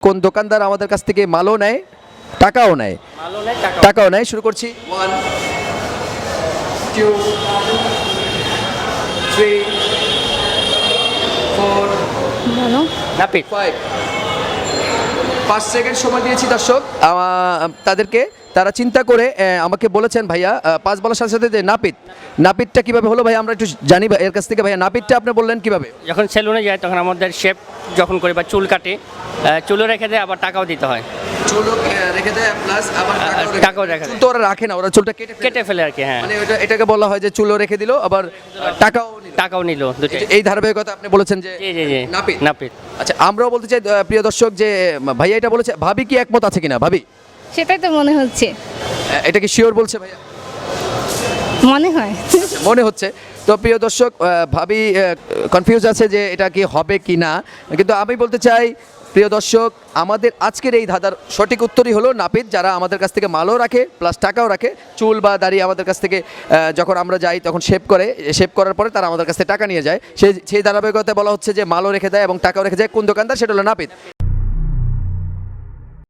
কোন দোকানদার আমাদের কাছ থেকে মালও নেয় টাকাও নেয়? টাকাও নেয়। শুরু করছি। 1 2 3 4 বলো। নাপিত 5 5 সেকেন্ড সময় দিয়েছি দর্শক তাদেরকে। তারা চিন্তা করে আমাকে বলেছেন ভাইয়া 5 বলার সাথে সাথে যে নাপিতটা কিভাবে হলো ভাই আমরা একটু জানি এর কাছ থেকে। ভাইয়া নাপিতটা আপনি বললেন কিভাবে? যখন সেলুনে যায় তখন আমাদের শেপ যখন করে বা চুল কাটে, চুলও রেখে দেয়, আবার টাকাও দিতে হয়। চুলও রেখে দেয় প্লাস আবার টাকাও রেখে দেয়। চুল তো ওরা রাখে না, ওরা চুলটা কেটে ফেলে আর কি। হ্যাঁ, মানে এটাকে বলা হয় যে চুলও রেখে দিল আবার টাকাও নিল দুটো। এই ধারাবাহিকতা আপনি বলেছেন যে জি জি জি, নাপিত। আচ্ছা, আমরাও বলতে চাই প্রিয় দর্শক যে ভাইয়া এটা বলেছে, ভাবি কি একমত আছে কিনা? ভাবি সেটাই তো মনে হচ্ছে। এটা কি শিওর বলছে ভাইয়া? মনে হয়। মনে হচ্ছে। তো প্রিয় দর্শক ভাবি কনফিউজ আছে যে এটা কি হবে কি না, কিন্তু আমি বলতে চাই প্রিয় দর্শক আমাদের আজকের এই ধাঁধার সঠিক উত্তরই হলো নাপিত, যারা আমাদের কাছ থেকে মালও রাখে প্লাস টাকাও রাখে। চুল বা দাড়ি আমাদের কাছ থেকে যখন আমরা যাই তখন শেভ করার পরে তারা আমাদের কাছ থেকে টাকা নিয়ে যায়। সেই ধারাবাহিকতায় বলা হচ্ছে যে মালও রেখে দেয় এবং টাকাও রেখে যায় কোন দোকানদার, সেটা হলো নাপিত।